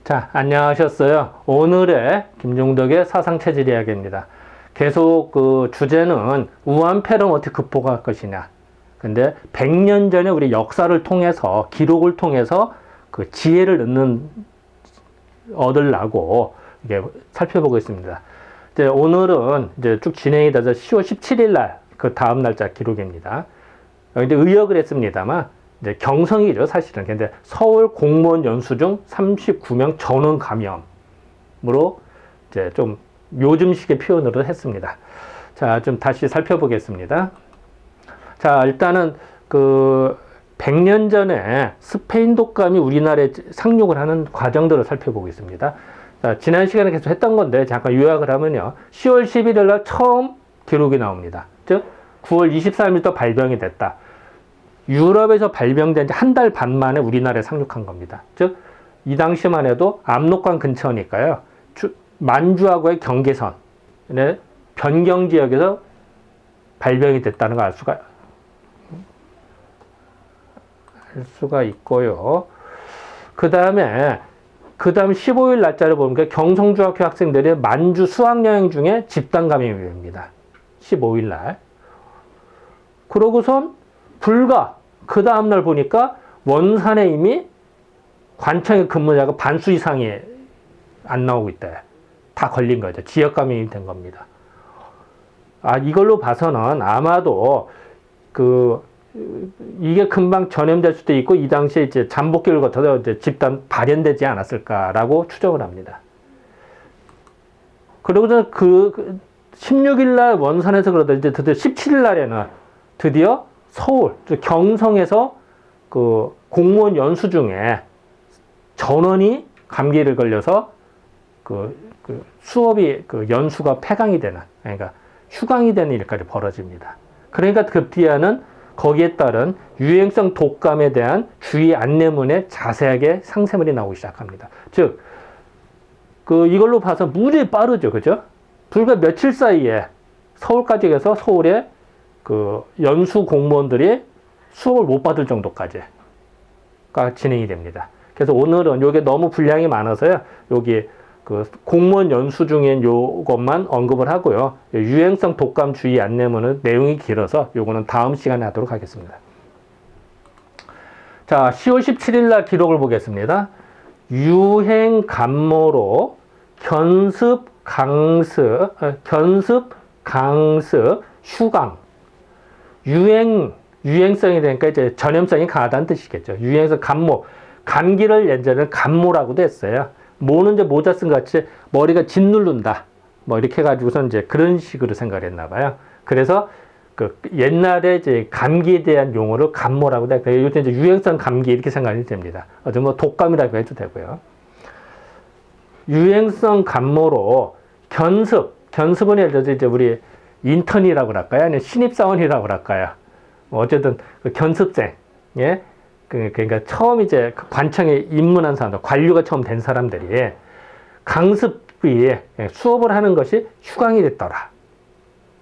자, 안녕하셨어요. 오늘의 김종덕의 사상체질 이야기입니다. 계속 그 주제는 우한폐렴 어떻게 극복할 것이냐. 근데 100년 전에 우리 역사를 통해서, 기록을 통해서 그 지혜를 얻으려고 이게 살펴보겠습니다. 이제 오늘은 이제 쭉 진행이 돼서 10월 17일 날, 그 다음 날짜 기록입니다. 근데 의역을 했습니다만, 이제 경성이죠, 사실은. 근데 서울 공무원 연수중 39명 전원 감염으로 이제 좀 요즘식의 표현으로 했습니다. 자, 좀 다시 살펴보겠습니다. 자, 일단은 그 100년 전에 스페인 독감이 우리나라에 상륙을 하는 과정들을 살펴보겠습니다. 자, 지난 시간에 계속 했던 건데 잠깐 요약을 하면요. 10월 11일 날 처음 기록이 나옵니다. 즉 9월 23일부터 발병이 됐다. 유럽에서 발병된 지 한 달 반 만에 우리나라에 상륙한 겁니다. 즉, 이 당시만 해도 압록강 근처니까요. 만주하고의 경계선의 변경 지역에서 발병이 됐다는 걸 알 수가 있고요. 그 다음 15일 날짜를 보니까 경성중학교 학생들이 만주 수학여행 중에 집단 감염이 됩니다. 15일 날. 그러고선 불과 그 다음날 보니까 원산에 이미 관청의 근무자가 반수 이상이 안 나오고 있다. 다 걸린 거죠. 지역 감염이 된 겁니다. 아, 이걸로 봐서는 아마도 이게 금방 전염될 수도 있고 이 당시에 이제 잠복기를 거쳐서 이제 집단 발현되지 않았을까라고 추정을 합니다. 그러고서 16일 날 원산에서 그러다 이제 드디어 17일 날에는 드디어 서울, 경성에서 그 공무원 연수 중에 전원이 감기를 걸려서 수업이 연수가 폐강이 되는, 그러니까 휴강이 되는 일까지 벌어집니다. 그러니까 급기야는 거기에 따른 유행성 독감에 대한 주의 안내문에 자세하게 상세물이 나오기 시작합니다. 즉, 이걸로 봐서 무지 빠르죠, 그죠? 불과 며칠 사이에 서울까지 가서 서울에 연수 공무원들이 수업을 못 받을 정도까지가 진행이 됩니다. 그래서 오늘은 요게 너무 분량이 많아서요. 여기 공무원 연수 중인 요것만 언급을 하고요. 유행성 독감 주의 안내문은 내용이 길어서 요거는 다음 시간에 하도록 하겠습니다. 자, 10월 17일 날 기록을 보겠습니다. 유행 감모로 견습, 강습, 휴강. 유행성이 되니까 이제 전염성이 강하다는 뜻이겠죠. 유행성 감모. 감기를 예전에는 감모라고도 했어요. 모는 이제 모자 쓴 같이 머리가 짓누른다. 뭐 이렇게 해가지고서 이제 그런 식으로 생각을 했나 봐요. 그래서 옛날에 이제 감기에 대한 용어를 감모라고도 했고, 요즘 이제 유행성 감기 이렇게 생각이 됩니다. 어떤 뭐 독감이라고 해도 되고요. 유행성 감모로 견습은 예를 들어서 이제 우리 인턴이라고 할까요? 아니면 신입사원이라고 할까요? 어쨌든 견습생, 예? 그러니까 처음 이제 관청에 입문한 사람들, 관료가 처음 된 사람들이 강습이 수업을 하는 것이 휴강이 됐더라.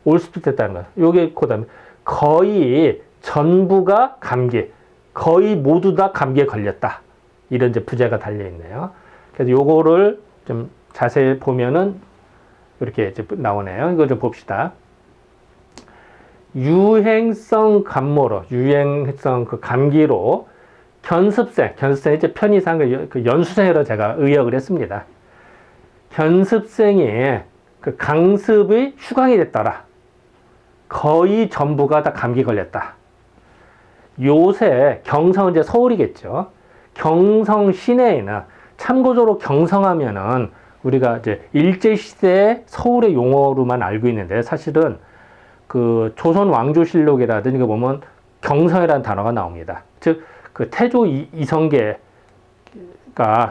올 수도 됐다는 거예요. 요게 그다음에 거의 전부가 감기, 거의 모두 다 감기에 걸렸다. 이런 이제 부제가 달려 있네요. 그래서 요거를 좀 자세히 보면은 이렇게 이제 나오네요. 이거 좀 봅시다. 유행성 감모로, 유행성 감기로 견습생이 이제 편의상 연수생으로 제가 의역을 했습니다. 견습생이 강습의 휴강이 됐더라. 거의 전부가 다 감기 걸렸다. 요새 경성은 이제 서울이겠죠. 경성 시내에는 참고적으로 경성하면은 우리가 이제 일제시대 서울의 용어로만 알고 있는데 사실은 조선 왕조실록이라든지 보면 경성이라는 단어가 나옵니다. 즉, 태조 이성계가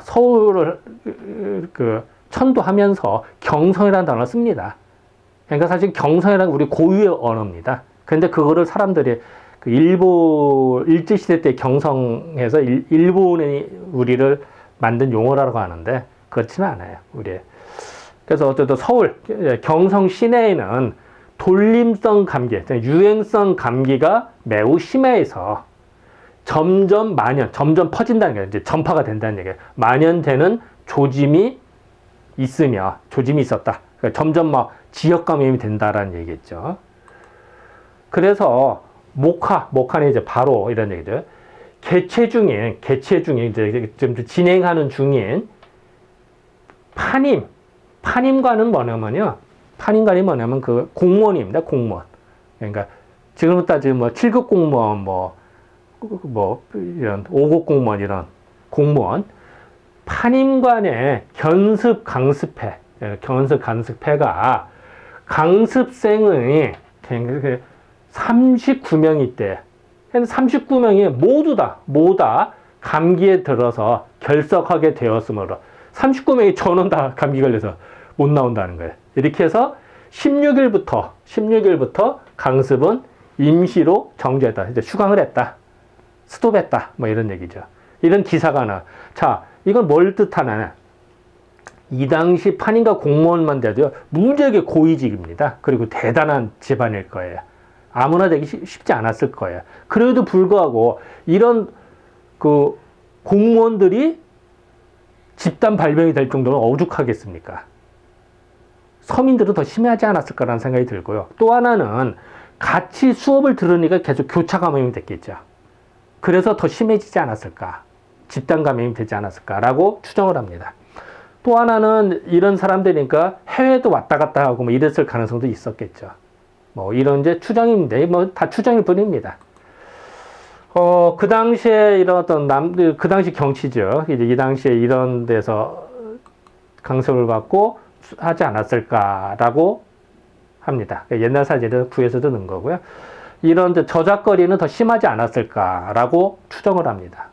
서울을 천도하면서 경성이라는 단어를 씁니다. 그러니까 사실 경성이라는 우리 고유의 언어입니다. 그런데 그거를 사람들이 일제시대 때 경성에서 일본이 우리를 만든 용어라고 하는데 그렇지는 않아요. 그래서 어쨌든 서울, 경성 시내에는 돌림성 감기, 유행성 감기가 매우 심해서 점점 퍼진다는 게 이제 전파가 된다는 얘기예요. 만연되는 조짐이 있었다. 그러니까 점점 지역 감염이 된다라는 얘기겠죠. 그래서 목화는 이제 바로 이런 얘기죠. 개최 중인 이제 좀 진행하는 중인 판임관은 뭐냐면요. 판임관이 뭐냐면 그 공무원입니다. 공무원. 그러니까 지금 따지면 7급 공무원 이런 5급 공무원 이런 공무원 판임관의 견습 강습회가 강습생의 39명이 때 39명이 모두 다 감기에 들어서 결석하게 되었으므로 39명이 전원 다 감기 걸려서 못 나온다는 거예요. 이렇게 해서 16일부터 강습은 임시로 정지했다. 이제 휴강을 했다. 스톱했다. 이런 얘기죠. 이런 기사가 자, 이건 뭘 뜻하냐. 이 당시 판임과 공무원만 돼도요, 무지하게 고위직입니다. 그리고 대단한 집안일 거예요. 아무나 되기 쉽지 않았을 거예요. 그래도 불구하고 이런 그 공무원들이 집단 발병이 될 정도로 오죽하겠습니까? 서민들은 더 심하지 않았을까라는 생각이 들고요. 또 하나는 같이 수업을 들으니까 계속 교차 감염이 됐겠죠. 그래서 더 심해지지 않았을까? 집단 감염이 되지 않았을까라고 추정을 합니다. 또 하나는 이런 사람들이니까 해외도 왔다 갔다 하고 이랬을 가능성도 있었겠죠. 이런 이제 추정인데, 다 추정일 뿐입니다. 그 당시에 이런 그 당시 경치죠. 이제 이 당시에 이런 데서 강습을 받고 하지 않았을까라고 합니다. 옛날 사진을 구해서 넣은 거고요. 이런 저작거리는 더 심하지 않았을까라고 추정을 합니다.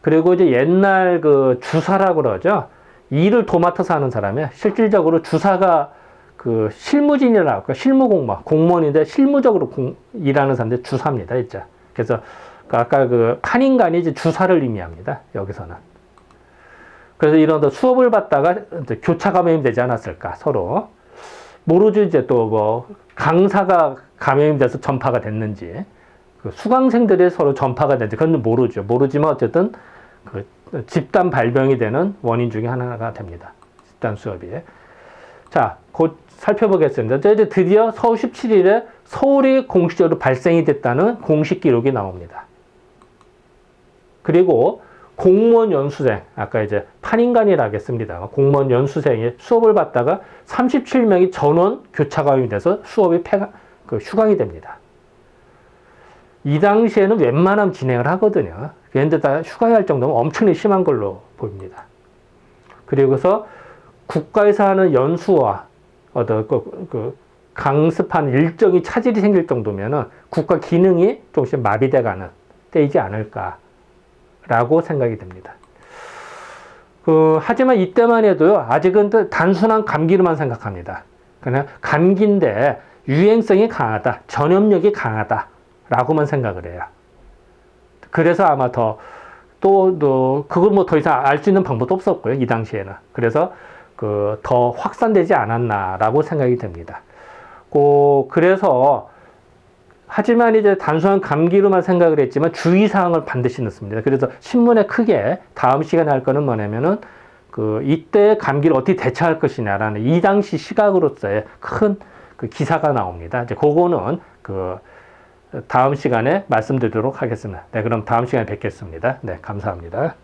그리고 이제 옛날 그 주사라고 그러죠. 일을 도맡아서 하는 사람이 실질적으로 주사가 그 실무진이라고 공무원인데 실무적으로 일하는 사람들 주사입니다. 있죠. 그래서 아까 그 판인관이 이제 주사를 의미합니다. 여기서는. 그래서 이런 수업을 받다가 이제 교차 감염이 되지 않았을까 서로. 모르죠. 이제 또 강사가 감염이 돼서 전파가 됐는지, 그 수강생들이 서로 전파가 됐는지 그건 모르죠. 모르지만 어쨌든 그 집단 발병이 되는 원인 중에 하나가 됩니다. 집단 수업이. 자, 곧 살펴보겠습니다. 이제 드디어 서울 17일에 서울이 공식적으로 발생이 됐다는 공식 기록이 나옵니다. 그리고 공무원 연수생, 아까 이제 판인관이라고 했습니다. 공무원 연수생이 수업을 받다가 37명이 전원 교차 감염이 돼서 수업이 휴강이 됩니다. 이 당시에는 웬만하면 진행을 하거든요. 그런데 다 휴강할 정도면 엄청나게 심한 걸로 보입니다. 그리고서 국가에서 하는 연수와 강습하는 일정이 차질이 생길 정도면은 국가 기능이 조금씩 마비돼가는 때이지 않을까라고 생각이 됩니다. 하지만 이때만 해도요, 아직은 단순한 감기로만 생각합니다. 그냥 감기인데 유행성이 강하다, 전염력이 강하다라고만 생각을 해요. 그래서 아마 그걸 더 이상 알 수 있는 방법도 없었고요, 이 당시에는. 그래서 더 확산되지 않았나라고 생각이 됩니다. 그래서 하지만 이제 단순한 감기로만 생각을 했지만 주의사항을 반드시 넣습니다. 그래서 신문에 크게 다음 시간에 할 거는 뭐냐면은 이때 감기를 어떻게 대처할 것이냐라는 이 당시 시각으로서의 큰 기사가 나옵니다. 이제 그거는 다음 시간에 말씀드리도록 하겠습니다. 네, 그럼 다음 시간에 뵙겠습니다. 네, 감사합니다.